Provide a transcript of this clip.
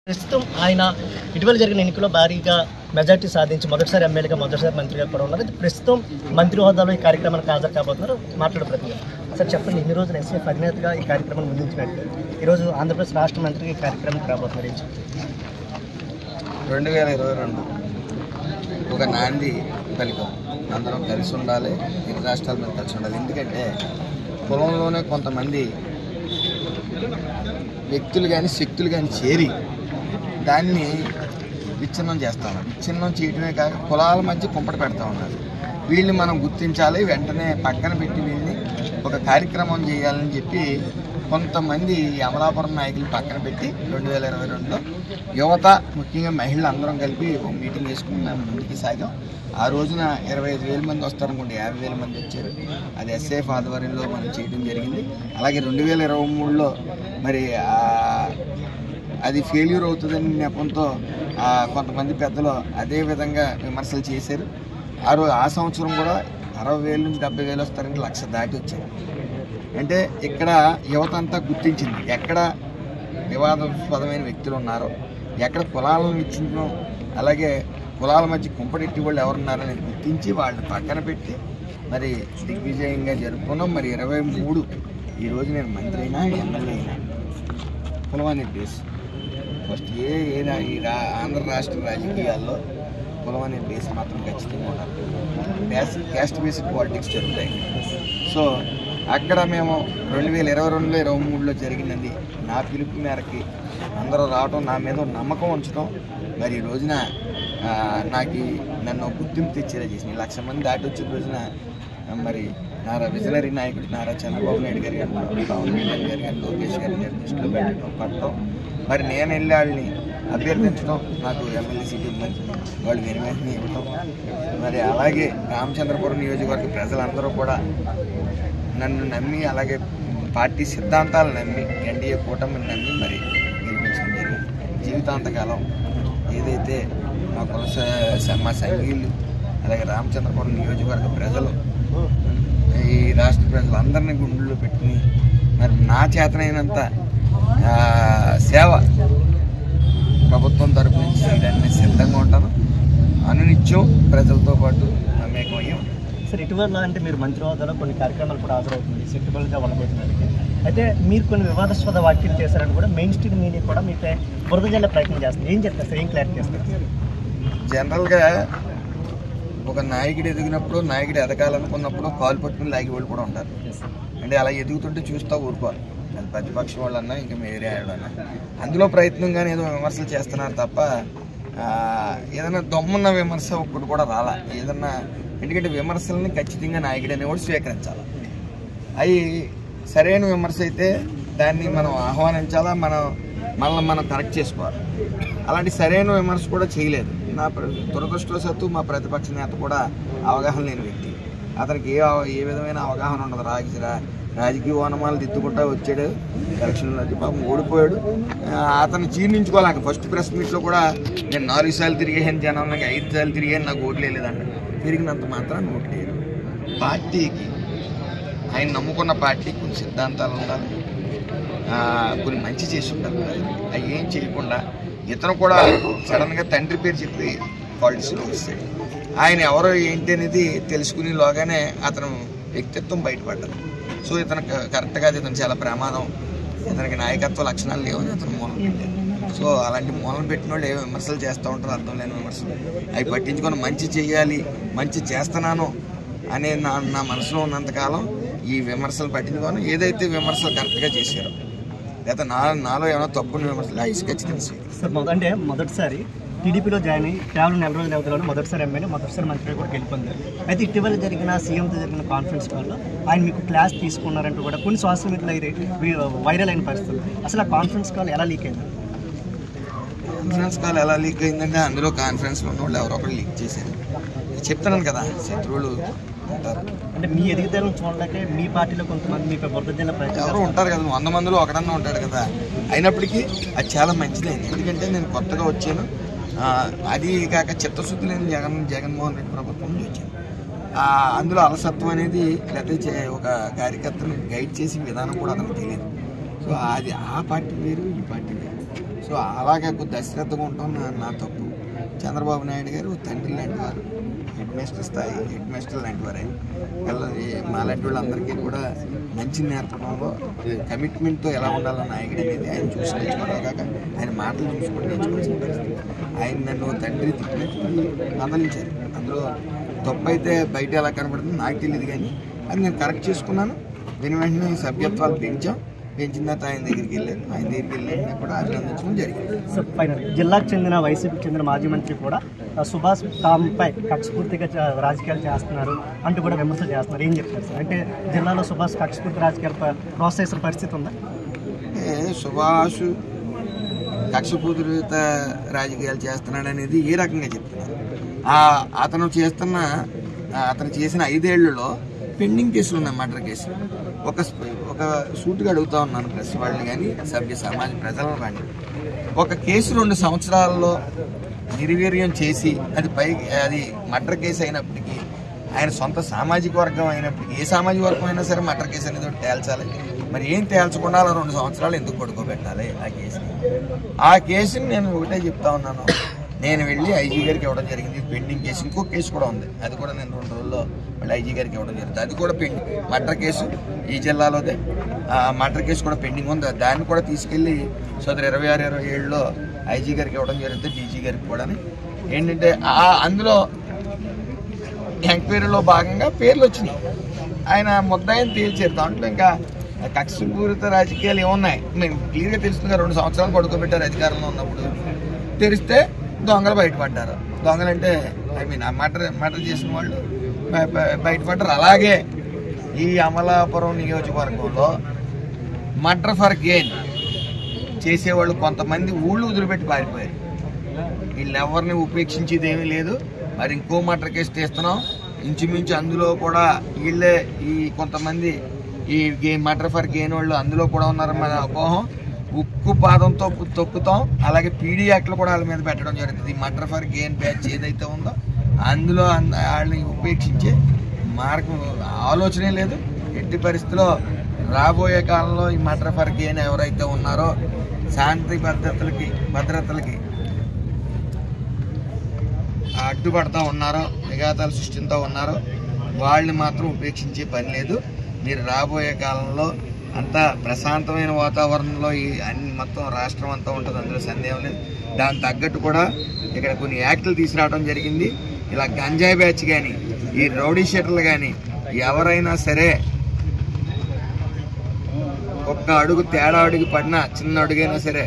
ప్రస్తుతం ఆయన ఇటీవల జరిగిన ఎన్నికల్లో భారీగా మెజార్టీ సాధించి మొదటిసారి ఎమ్మెల్యేగా మొదటిసారి మంత్రిగా కూడా ఉన్నారు. ప్రస్తుతం మంత్రి హోదాలో ఈ కార్యక్రమానికి హాజరు కాబోతున్నారు. మాట్లాడే ప్రతినిధి సార్ చెప్పండి, ఇన్ని రోజులు ఎస్ఎఫ్ అధినేతగా ఈ కార్యక్రమాన్ని ముందుంచినట్టు ఈరోజు ఆంధ్రప్రదేశ్ రాష్ట్ర మంత్రిగా ఈ కార్యక్రమానికి రాబోతున్నారు. 2022 ఒక నాంది పలికం. అందరం కలిసి ఉండాలి, ఇరు రాష్ట్రాల మీద కలిసి ఉండాలి. ఎందుకంటే కులంలోనే కొంతమంది వ్యక్తులు కానీ శక్తులు కానీ చేరి దాన్ని విచ్ఛిన్నం చేస్తా ఉన్నారు. విచ్ఛిన్నం చేయడమే కాక కులాల మధ్య కుంపట పెడతా ఉన్నారు. వీళ్ళని మనం గుర్తించాలి, వెంటనే పక్కన పెట్టి వీళ్ళని ఒక కార్యక్రమం చేయాలని చెప్పి కొంతమంది అమలాపురం నాయకులు పక్కన పెట్టి 2022లో యువత ముఖ్యంగా మహిళలు అందరం కలిపి ఒక మీటింగ్ వేసుకుని మేము ముందుకు సాగాం. ఆ రోజున 25,000 మంది వస్తారనుకోండి, 50,000 మంది వచ్చారు. అది ఎస్ఐఎఫ్ ఆధ్వర్యంలో మనం చేయడం జరిగింది. అలాగే 2023లో మరి అది ఫెయిల్యూర్ అవుతుందని నెపంతో కొంతమంది పెద్దలు అదే విధంగా విమర్శలు చేశారు. ఆ సంవత్సరం కూడా 60,000 నుంచి 70,000 వస్తారంటే 1,00,000 దాటి వచ్చారు. అంటే ఇక్కడ యువత అంతా గుర్తించింది ఎక్కడ వివాదాస్పదమైన వ్యక్తులు ఉన్నారో, ఎక్కడ కులాలను ఇచ్చిందో, అలాగే కులాల మధ్య కుంపడెట్టి వాళ్ళు ఎవరున్నారనేది గుర్తించి వాళ్ళని పక్కన పెట్టి మరి దిగ్విజయంగా జరుపుకున్నాం. మరి 23 ఈరోజు నేను మంత్రి అయినా ఎమ్మెల్యే అయినా కులం అనే బేస్ ఫస్ట్ ఆంధ్ర రాష్ట్ర రాజకీయాల్లో కులం అనే బేస్ మాత్రం ఖచ్చితంగా ఉండాలి. క్యాస్ట్ బేస్డ్ పాలిటిక్స్ జరుగుతాయి. సో అక్కడ మేము 2022లో 23లో జరిగినది నా పిలుపు మేరకి అందరూ రావటం, నా మీద నమ్మకం ఉంచడం, మరి ఈ రోజున నన్ను గుర్తింపు తెచ్చేలా చేసింది. 1,00,000 మంది దాటి వచ్చిన రోజున మరి విజనరీ నాయకుడు నారా చంద్రబాబు నాయుడు గారు కానీ, పవన్ కళ్యాణ్ గారు కానీ, లోకేష్ గారి దృష్టిలో పట్టడం, మరి నేను వెళ్ళి వాళ్ళని అభ్యర్థించడం, నాకు ఎమ్మెల్యే సీట్ ఇవ్వమని వాళ్ళు వెంటనే ఇవ్వటం, మరి అలాగే రామచంద్రపురం నియోజకవర్గ ప్రజలందరూ కూడా నన్ను నమ్మి, అలాగే పార్టీ సిద్ధాంతాలు నమ్మి, ఎన్డీఏ కూటమిని నమ్మి మరి గెలిపించడం జరిగింది. జీవితాంతకాలం ఏదైతే మా మా సంఘీయులు, అలాగే రామచంద్రపురం నియోజకవర్గ ప్రజలు, ఈ రాష్ట్ర ప్రజలందరినీ గుండెల్లో పెట్టుకుని మరి నా చేతనైనంత సేవ ప్రభుత్వం తరపు నుంచి చేయడానికి సిద్ధంగా ఉంటాను. అనునిత్యం ప్రజలతో పాటు మమేకమయ్యే ఉంటాను. సార్ ఇటీవల అంటే మీరు మంత్రి హోదాలో కొన్ని కార్యక్రమాలు కూడా హాజరవుతుంది, సెక్టిబుల్గా ఉండబోతున్నారు. అయితే మీరు కొన్ని వివాదాస్పద వ్యాఖ్యలు చేశారని కూడా మెయిన్ స్ట్రీమ్ మీడియా కూడా మీపై బురద జల్లే ప్రయత్నం చేస్తుంది. ఏం చెప్తారు సార్, ఏం క్లారిటీ చేస్తారు? జనరల్గా ఒక నాయకుడు ఎదిగినప్పుడు, నాయకుడు ఎదగాలనుకున్నప్పుడు కాలు పట్టుకుని లాగి వాళ్ళు కూడా ఉంటారు. అంటే అలా ఎదుగుతుంటే చూస్తూ ఊరుకోవాలి. అది ప్రతిపక్షం వాళ్ళన్నా ఇంకా వేరే వాళ్ళన్నా అందులో ప్రయత్నంగానే ఏదో విమర్శలు చేస్తున్నారు తప్ప ఏదైనా దమ్మున్న విమర్శ ఒక్కటి కూడా రాలా. ఏదన్నా ఎందుకంటే విమర్శలని ఖచ్చితంగా నాయకుడు అనేవాడు స్వీకరించాలి. అవి సరైన విమర్శ అయితే దాన్ని మనం ఆహ్వానించాలా, మనల్ని మనం కరెక్ట్ చేసుకోవాలి. అలాంటి సరైన విమర్శ కూడా చేయలేదు. నా దురదృష్టవశాత్తు మా ప్రతిపక్ష నేత కూడా అవగాహన లేని వ్యక్తి. అతనికి ఏ విధమైన అవగాహన ఉండదు. రాజకీయ ఓనమాలు దిద్దుకుంటా వచ్చాడు, ఎలక్షన్లో పాపం ఓడిపోయాడు. అతను జీర్ణించుకోలేక ఫస్ట్ ప్రెస్ మీట్లో కూడా నేను 4 సార్లు తిరిగాను, జనంలోకి 5 సార్లు తిరిగాను, నాకు ఓట్లు వేయలేదంట. తిరిగినంత మాత్రం ఓట్లు వేయరు. పార్టీకి, ఆయన నమ్ముకున్న పార్టీకి కొన్ని సిద్ధాంతాలు ఉండాలి, కొన్ని మంచి చేసి ఉండాలి. అవి ఏం చేయకుండా ఇతను కూడా సడన్గా తండ్రి పేరు చెప్పి పాలిటిక్స్లో వస్తాడు. ఆయన ఎవరో ఏంటి అనేది తెలుసుకునేలోగానే అతను వ్యక్తిత్వం బయటపడ్డది. సో ఇతను కరెక్ట్గా ఇతను చాలా ప్రమాదం, ఇతనికి నాయకత్వ లక్షణాలు లేవని అతను మూలం పెట్టారు. సో అలాంటి మూలం పెట్టిన వాళ్ళు ఏ విమర్శలు చేస్తూ ఉంటారు, అర్థం లేని విమర్శలు. అవి పట్టించుకొని మంచి చేయాలి, మంచి చేస్తున్నాను అనే నా మనసులో ఉన్నంతకాలం ఈ విమర్శలు పట్టించుకొని ఏదైతే విమర్శలు కరెక్ట్గా చేశారో, లేదా నాలో ఏమైనా తప్పుని విమర్శలు ఖచ్చితంగా సార్. అంటే మొదటిసారి టీడీపీలో జాయిన్ అయ్యి కేవలం 4 రోజుల వ్యవధిలోనే మొదటిసారి ఎమ్మెల్యే, మొదటిసారి మంత్రి కూడా గెలుపొందారు. అయితే ఇటీవల జరిగిన సీఎంతో జరిగిన కాన్ఫరెన్స్ కాల్లో ఆయన మీకు క్లాస్ తీసుకున్నారంటూ కూడా కొన్ని సోషల్ మీడియాలో వైరల్ అయిన పరిస్థితులు. అసలు ఆ కాన్ఫరెన్స్ కాల్ ఎలా లీక్ అయింది? కాన్ఫరెన్స్ కాల్ ఎలా లీక్ అయిందంటే అందులో కాన్ఫరెన్స్లో ఉన్న వాళ్ళు ఎవరో ఒకరు లీక్ చేశారు. చెప్తున్నాను కదా, శత్రువులు ఉంటారు. అంటే మీ ఎదుగుదలను చూడలేకే మీ పార్టీలో కొంతమంది మీకు బురద జల్లే ప్రయత్నం ఎవరు ఉంటారు కదా, 100 మందిలో ఒకడన్నా ఉంటాడు కదా. అయినప్పటికీ అది చాలా మంచిదైంది. ఎందుకంటే నేను కొత్తగా వచ్చాను, అది కాక చిత్తశుద్ధి లేని జగన్మోహన్ రెడ్డి ప్రభుత్వం నుంచి వచ్చాను. అందులో అలసత్వం అనేది లేకపోతే ఒక కార్యకర్తను గైడ్ చేసే విధానం కూడా అతనికి తెలియదు. సో అది ఆ పార్టీ వేరు, ఈ పార్టీ వేరు. సో సో అలాగే కొద్ది అశ్రద్ధగా ఉంటాం నా తప్పు. చంద్రబాబు నాయుడు గారు తండ్రి లాంటి వారు, హెడ్ మాస్టర్ స్థాయి హెడ్ మాస్టర్ లాంటి వారు. మాలాంటి వాళ్ళందరికీ కూడా మంచి నేర్పడంలో కమిట్మెంట్తో ఎలా ఉండాలో నాయకుడు అనేది ఆయన చూసి నేర్చుకోవడం కాక ఆయన మాటలు చూసుకొని నేర్చుకోవాల్సిన పరిస్థితి. ఆయన నన్ను తండ్రి తిప్పినట్టు మందలించారు. అందులో తప్పు అయితే బయట ఎలా కనబడుతుంది నాకు తెలియదు, కానీ అది నేను కరెక్ట్ చేసుకున్నాను. దీని వెంటనే సభ్యత్వాలు పెంచిన తర్వాత ఆయన దగ్గరికి వెళ్ళి కూడా అభినందించడం జరిగింది. సార్ ఫైనల్ జిల్లాకు చెందిన వైసీపీకి చెందిన మాజీ మంత్రి కూడా సుభాష్ తాంపై కక్షపూర్తిగా రాజకీయాలు చేస్తున్నారు అంటూ కూడా విమర్శలు చేస్తున్నారు. ఏం చెప్తారు సార్? అంటే జిల్లాలో సుభాష్ కక్షపూర్తి రాజకీయాలు ప్రోత్సహిస్తున్న పరిస్థితి ఉందా? సుభాష్ కక్షపూరిత రాజకీయాలు చేస్తున్నాడు అనేది ఏ రకంగా చెప్తున్నారు? అతను చేసిన 5 ఏళ్లలో పెండింగ్ కేసులు ఉన్నాయి, మర్డర్ కేసులు. ఒక సూటుగా అడుగుతా ఉన్నాను ప్రెస్ వాళ్ళని కానీ సభ్య సమాజ ప్రజలను కానీ, ఒక కేసు 2 సంవత్సరాల్లో నిర్వీర్యం చేసి అది మర్డర్ కేసు అయినప్పటికీ, ఆయన సొంత సామాజిక వర్గం అయినప్పటికీ, ఏ సామాజిక వర్గం అయినా సరే మర్డర్ కేసు అనేది ఒకటి తేల్చాలి. మరి ఏం తేల్చకుండా అలా 2 సంవత్సరాలు ఎందుకు పడుకోబెట్టాలి ఆ కేసుని నేను ఒకటే చెప్తా ఉన్నాను. నేను వెళ్ళి ఐజీ గారికి ఇవ్వడం జరిగింది. పెండింగ్ కేసు, ఇంకో కేసు కూడా ఉంది, అది కూడా నేను 2 రోజుల్లో మళ్ళీ ఐజీ గారికి ఇవ్వడం జరుగుతుంది. అది కూడా పెండింగ్, మర్డర్ కేసు ఈ జిల్లాలోదే. మర్డర్ కేసు కూడా పెండింగ్ ఉంది. దాన్ని కూడా తీసుకెళ్ళి సోదరు 26-27లో ఐజీ గారికి ఇవ్వడం జరుగుతుంది, డీజీ గారికి కూడా. ఏంటంటే అందులో ఎంక్వైరీలో భాగంగా పేర్లు వచ్చినాయి, ఆయన ముద్దాయిని తేల్చారు. దాంట్లో ఇంకా కక్షపూరిత రాజకీయాలు ఏమున్నాయి మేము క్లియర్గా తెలుస్తుంది. 2 సంవత్సరాలు పడుకోబెట్టారు అధికారంలో ఉన్నప్పుడు. తెరిస్తే దొంగలు బయటపడ్డారు. దొంగలంటే మర్డర్ చేసిన వాళ్ళు బయటపడ్డారు. అలాగే ఈ అమలాపురం నియోజకవర్గంలో మర్డర్ ఫర్ గెయిన్ చేసేవాళ్ళు కొంతమంది ఊళ్ళు వదిలిపెట్టి పారిపోయారు. వీళ్ళెవరిని ఉపేక్షించేది ఏమీ లేదు. మరి ఇంకో మర్డర్ కేసు తీస్తున్నాం, ఇంచుమించు అందులో కూడా వీళ్ళే ఈ కొంతమంది ఈ మర్డర్ ఫర్ గెయిన్ వాళ్ళు అందులో కూడా ఉన్నారు. మన అపోహం ఉక్కు పాదంతో తొక్కుతాం. అలాగే పీడీ యాక్ట్లు కూడా వాళ్ళ మీద పెట్టడం జరుగుతుంది. ఈ మర్డర్ ఫర్ గెయిన్ బ్యాచ్ ఏదైతే ఉందో అందులో వాళ్ళని ఉపేక్షించే మార్గం ఆలోచనే లేదు. ఎట్టి పరిస్థితిలో రాబోయే కాలంలో ఈ మర్డర్ ఫర్ గెయిన్ ఎవరైతే ఉన్నారో, శాంతి భద్రతలకి అడ్డుపడతా ఉన్నారో, విఘాతాలు సృష్టిస్తూ ఉన్నారో వాళ్ళని మాత్రం ఉపేక్షించే పని లేదు. మీరు రాబోయే కాలంలో అంతా ప్రశాంతమైన వాతావరణంలో మొత్తం రాష్ట్రం అంతా ఉంటుంది, అందులో సందేహం లేదు. దానికి తగ్గట్టు కూడా ఇక్కడ కొన్ని యాక్టులు తీసుకురావడం జరిగింది. ఇలా గంజాయి బ్యాచ్ కానీ, ఈ రౌడీ షీటర్లు కానీ ఎవరైనా సరే ఒక్క అడుగు తేడా అడుగు పడినా, చిన్న అడుగైనా సరే